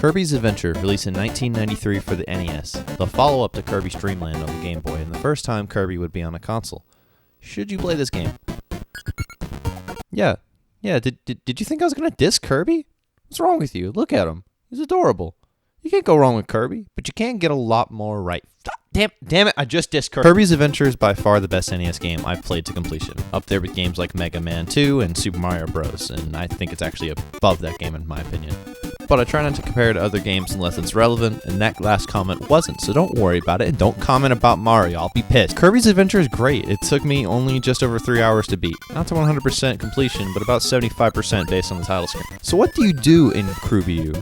Kirby's Adventure, released in 1993 for the NES, the follow-up to Kirby's Dream Land on the Game Boy, and the first time Kirby would be on a console. Should you play this game? Yeah. Did you think I was gonna diss Kirby? What's wrong with you? Look at him. He's adorable. You can't go wrong with Kirby, but you can get a lot more right. Damn it, I just dissed Kirby. Kirby's Adventure is by far the best NES game I've played to completion, up there with games like Mega Man 2 and Super Mario Bros., and I think it's actually above that game in my opinion. But I try not to compare it to other games unless it's relevant, and that last comment wasn't, so don't worry about it, and don't comment about Mario, I'll be pissed. Kirby's Adventure is great. It took me only just over 3 hours to beat. Not to 100% completion, but about 75% based on the title screen. So what do you do in Kirby U?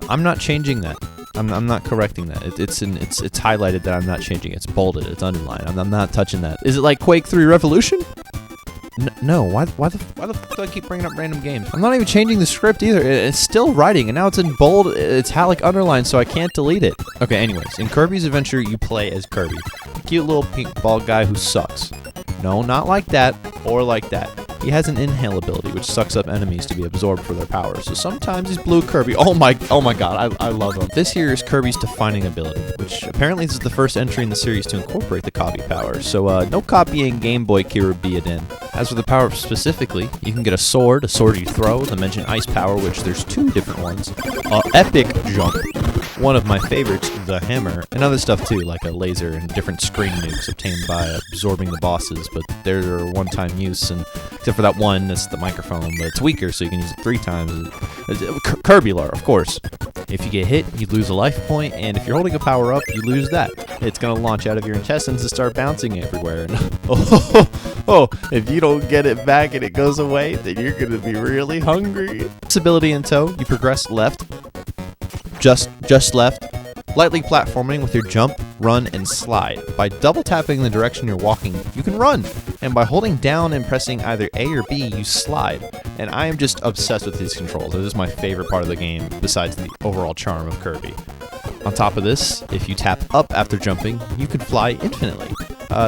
I'm not changing that. I'm not correcting that. It's highlighted that I'm not changing it. It's bolded. It's underlined. I'm not touching that. Is it like Quake 3 Revolution? No. Why the fuck do I keep bringing up random games? I'm not even changing the script either. It's still writing, and now it's in bold. It's like underlined, so I can't delete it. Okay. Anyways, in Kirby's Adventure, you play as Kirby, a cute little pink bald guy who sucks. No, not like that or like that. He has an inhale ability, which sucks up enemies to be absorbed for their power. So sometimes he's Blue Kirby. Oh my god, I love him. This here is Kirby's defining ability, which apparently this is the first entry in the series to incorporate the copy power. So no copying Game Boy Kirby it in. As for the power specifically, you can get a sword you throw, the mentioned ice power, which there's 2 different ones, epic jump, one of my favorites, the hammer, and other stuff too, like a laser and different screen nukes obtained by absorbing the bosses, but they're a one-time use, and except for that one, that's the microphone, but it's weaker, so you can use it 3 times. Kirby lore, of course. If you get hit, you lose a life point, and if you're holding a power-up, you lose that. It's gonna launch out of your intestines and start bouncing everywhere. If you don't get it back and it goes away, then you're gonna be really hungry. This ability in tow, you progress left, just left, lightly platforming with your jump, run, and slide. By double tapping the direction you're walking, you can run. And by holding down and pressing either A or B, you slide. And I am just obsessed with these controls. This is my favorite part of the game, besides the overall charm of Kirby. On top of this, if you tap up after jumping, you can fly infinitely.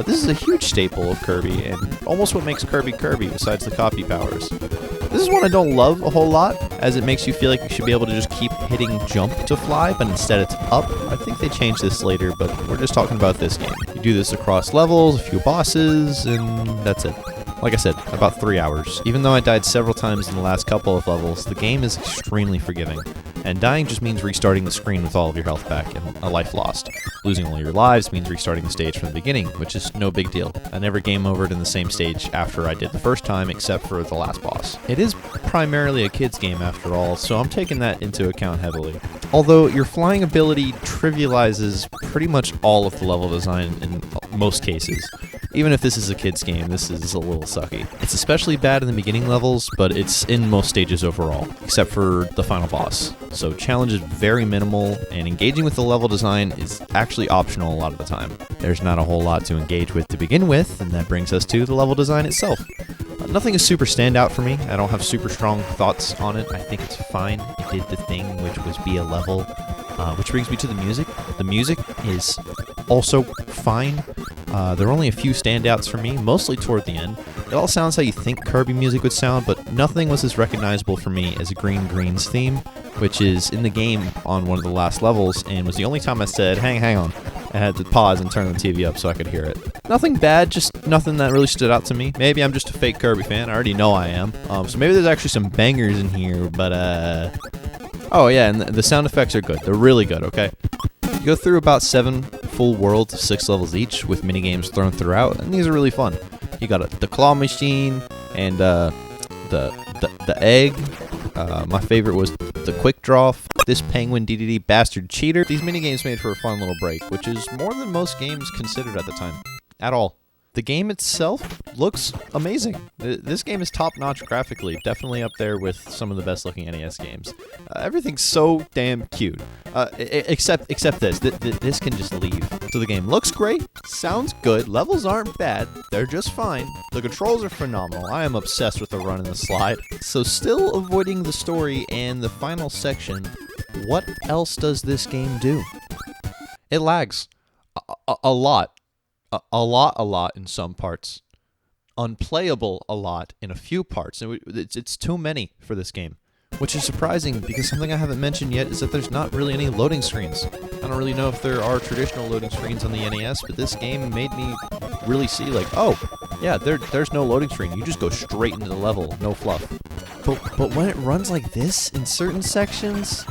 This is a huge staple of Kirby, and almost what makes Kirby Kirby, besides the copy powers. This is one I don't love a whole lot, as it makes you feel like you should be able to just keep hitting jump to fly, but instead it's up. I think they changed this later, but we're just talking about this game. You do this across levels, a few bosses, and that's it. Like I said, about 3 hours. Even though I died several times in the last couple of levels, the game is extremely forgiving. And dying just means restarting the screen with all of your health back and a life lost. Losing all your lives means restarting the stage from the beginning, which is no big deal. I never game overed in the same stage after I did the first time, except for the last boss. It is primarily a kid's game after all, so I'm taking that into account heavily. Although your flying ability trivializes pretty much all of the level design in most cases. Even if this is a kid's game, this is a little sucky. It's especially bad in the beginning levels, but it's in most stages overall, except for the final boss. So challenge is very minimal, and engaging with the level design is actually optional a lot of the time. There's not a whole lot to engage with to begin with, and that brings us to the level design itself. Nothing is super standout for me. I don't have super strong thoughts on it. I think it's fine. It did the thing, which was be a level. Which brings me to the music. The music is also fine. There are only a few standouts for me, mostly toward the end. It all sounds how you think Kirby music would sound, but nothing was as recognizable for me as Green Green's theme, which is in the game on one of the last levels, and was the only time I said, hang on. I had to pause and turn the TV up so I could hear it. Nothing bad, just nothing that really stood out to me. Maybe I'm just a fake Kirby fan. I already know I am. So maybe there's actually some bangers in here, but oh yeah, and the sound effects are good. They're really good, okay? You go through about 7 full worlds of 6 levels each, with minigames thrown throughout, and these are really fun. You got the claw machine, and the egg. My favorite was the quick draw. This penguin DDD bastard cheater. These minigames made for a fun little break, which is more than most games considered at the time. At all. The game itself looks amazing. This game is top-notch graphically, definitely up there with some of the best-looking NES games. Everything's so damn cute. Except this. This can just leave. So the game looks great, sounds good, levels aren't bad, they're just fine. The controls are phenomenal. I am obsessed with the run and the slide. So still avoiding the story and the final section, what else does this game do? It lags. A lot. A lot in some parts. Unplayable a lot in a few parts. And it's too many for this game. which is surprising because something I haven't mentioned yet is that there's not really any loading screens. I don't really know if there are traditional loading screens on the NES, but this game made me really see like, oh, yeah, there's no loading screen. You just go straight into the level, no fluff. But when it runs like this in certain sections,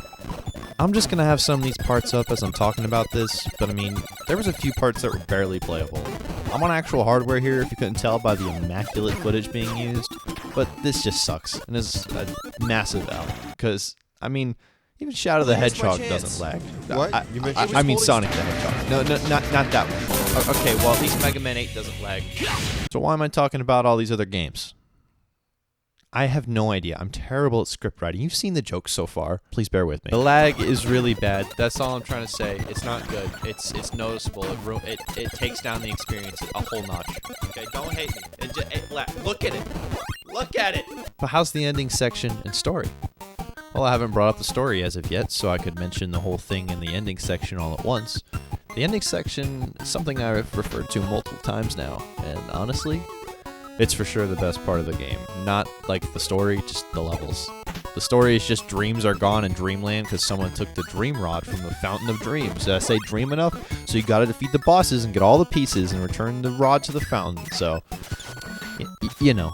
I'm just going to have some of these parts up as I'm talking about this, but I mean, there was a few parts that were barely playable. I'm on actual hardware here, if you couldn't tell by the immaculate footage being used, but this just sucks, and is a massive L, because, I mean, even Shadow the Hedgehog doesn't lag. What? I mean Sonic the Hedgehog. No, not that one. Okay, well, at least Mega Man 8 doesn't lag. So why am I talking about all these other games? I have no idea. I'm terrible at script writing. You've seen the jokes so far. Please bear with me. The lag is really bad. That's all I'm trying to say. It's not good. It's noticeable. It takes down the experience a whole notch. Okay, don't hate me. Look at it. Look at it. But how's the ending section and story? Well, I haven't brought up the story as of yet, so I could mention the whole thing in the ending section all at once. The ending section is something I've referred to multiple times now, and honestly, it's for sure the best part of the game. Not like the story, just the levels. The story is just dreams are gone in Dreamland because someone took the dream rod from the Fountain of Dreams. Did I say dream enough? So you gotta defeat the bosses and get all the pieces and return the rod to the fountain. So, you know.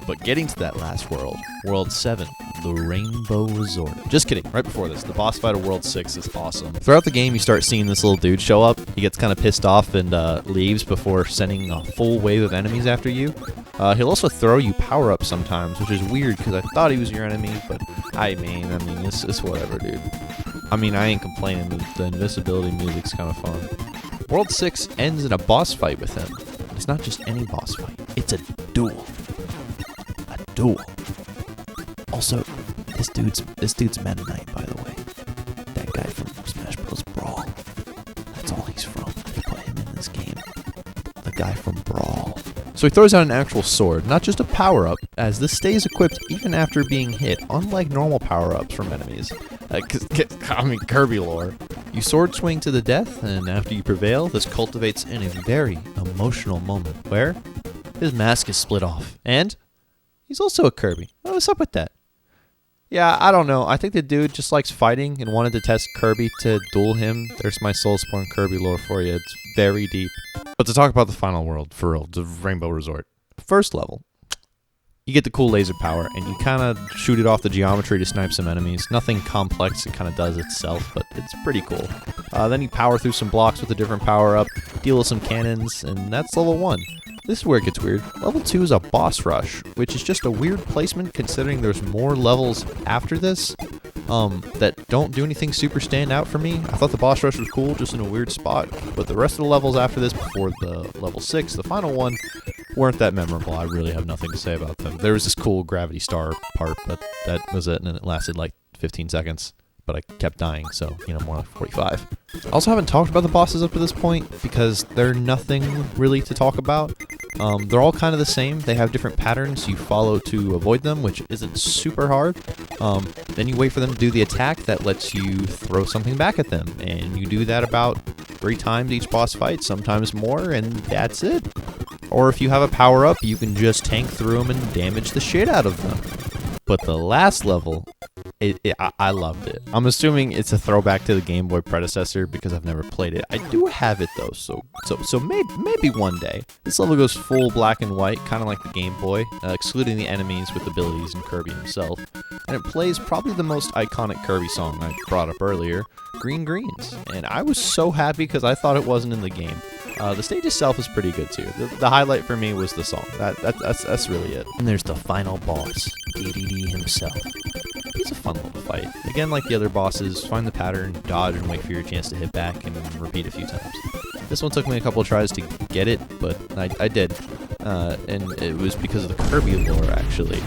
But getting to that last world, World 7, the Rainbow Resort. Just kidding, right before this, the boss fight of World 6 is awesome. Throughout the game, you start seeing this little dude show up. He gets kind of pissed off and leaves before sending a full wave of enemies after you. He'll also throw you power-ups sometimes, which is weird because I thought he was your enemy, but I mean, it's whatever, dude. I mean, I ain't complaining. The invisibility music's kind of fun. World 6 ends in a boss fight with him. It's not just any boss fight. It's a duel. Duel. Also, this dude's Mennonite, by the way. That guy from Smash Bros. Brawl. That's all he's from. They put him in this game. The guy from Brawl. So he throws out an actual sword, not just a power-up, as this stays equipped even after being hit, unlike normal power-ups from enemies. I mean, Kirby lore. You sword swing to the death, and after you prevail, this cultivates in a very emotional moment, where his mask is split off, and he's also a Kirby. What's up with that? Yeah, I don't know. I think the dude just likes fighting and wanted to test Kirby to duel him. There's my Soulspawn Kirby lore for you. It's very deep. But to talk about the final world, for real, the Rainbow Resort. First level, you get the cool laser power, and you kind of shoot it off the geometry to snipe some enemies. Nothing complex, it kind of does itself, but it's pretty cool. Then you power through some blocks with a different power-up, deal with some cannons, and that's level 1. This is where it gets weird. Level 2 is a boss rush, which is just a weird placement considering there's more levels after this that don't do anything super stand out for me. I thought the boss rush was cool, just in a weird spot, but the rest of the levels after this, before the level 6, the final one, weren't that memorable. I really have nothing to say about them. There was this cool Gravity Star part, but that was it, and it lasted like 15 seconds. But I kept dying, so, more like 45. I also haven't talked about the bosses up to this point, because they're nothing really to talk about. They're all kind of the same. They have different patterns you follow to avoid them, which isn't super hard. Then you wait for them to do the attack that lets you throw something back at them, and you do that about 3 times each boss fight, sometimes more, and that's it. Or if you have a power-up, you can just tank through them and damage the shit out of them. But the last level, I loved it. I'm assuming it's a throwback to the Game Boy predecessor because I've never played it. I do have it though, so maybe one day. This level goes full black and white, kind of like the Game Boy, excluding the enemies with abilities and Kirby himself. And it plays probably the most iconic Kirby song I brought up earlier, Green Greens. And I was so happy because I thought it wasn't in the game. The stage itself is pretty good too. The highlight for me was the song. That's really it. And there's the final boss, DDD himself. He's a fun little fight. Again, like the other bosses, find the pattern, dodge, and wait for your chance to hit back, and repeat a few times. This one took me a couple of tries to get it, but I did. And it was because of the Kirby lore, actually.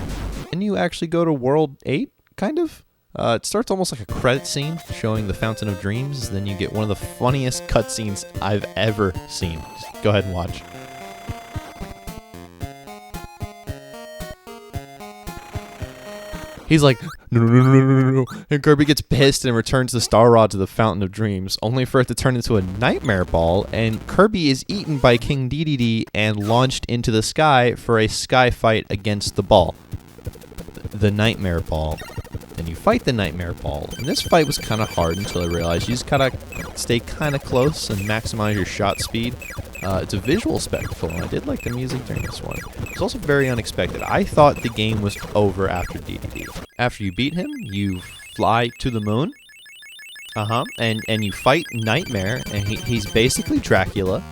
And you actually go to World 8, kind of? It starts almost like a credit scene showing the Fountain of Dreams. Then you get one of the funniest cutscenes I've ever seen. Just go ahead and watch. He's like, no. And Kirby gets pissed and returns the Star Rod to the Fountain of Dreams, only for it to turn into a nightmare ball, and Kirby is eaten by King Dedede and launched into the sky for a sky fight against the ball. the Nightmare Ball. Then you fight the Nightmare Ball. And this fight was kind of hard until I realized you just gotta stay kind of close and maximize your shot speed. It's a visual spectacle, and I did like the music during this one. It's also very unexpected. I thought the game was over after DDD. After you beat him, you fly to the moon. And you fight Nightmare, and he's basically Dracula.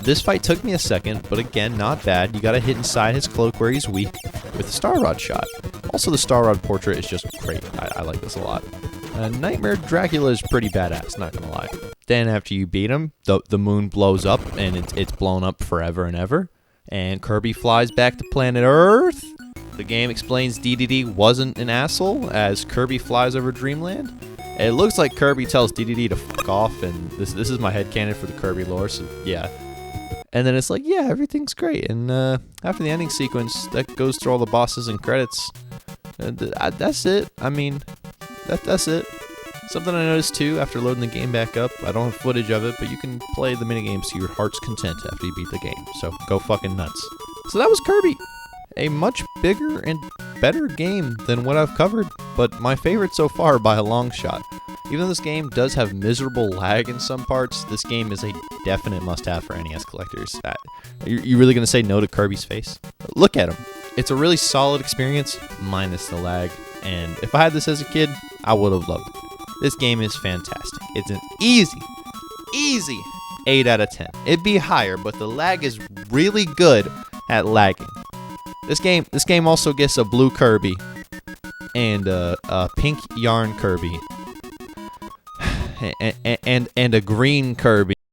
This fight took me a second, but again, not bad. You gotta hit inside his cloak where he's weak with the Star Rod shot. Also, the Star Rod portrait is just great. I like this a lot. Nightmare Dracula is pretty badass, not gonna lie. Then after you beat him, the moon blows up, and it's blown up forever and ever. And Kirby flies back to planet Earth. The game explains DDD wasn't an asshole as Kirby flies over Dreamland. It looks like Kirby tells DDD to fuck off, and this is my headcanon for the Kirby lore, so yeah. And then it's like, yeah, everything's great. And after the ending sequence, that goes through all the bosses and credits. That's it. I mean, that's it. Something I noticed too after loading the game back up, I don't have footage of it, but you can play the minigames to your heart's content after you beat the game. So go fucking nuts. So that was Kirby. A much bigger and better game than what I've covered, but my favorite so far by a long shot. Even though this game does have miserable lag in some parts, this game is a definite must-have for NES collectors. You really gonna say no to Kirby's face? Look at him. It's a really solid experience, minus the lag, and if I had this as a kid, I would have loved it. This game is fantastic. It's an easy 8 out of 10. It'd be higher, but the lag is really good at lagging. This game also gets a blue Kirby and a pink yarn Kirby and a green Kirby.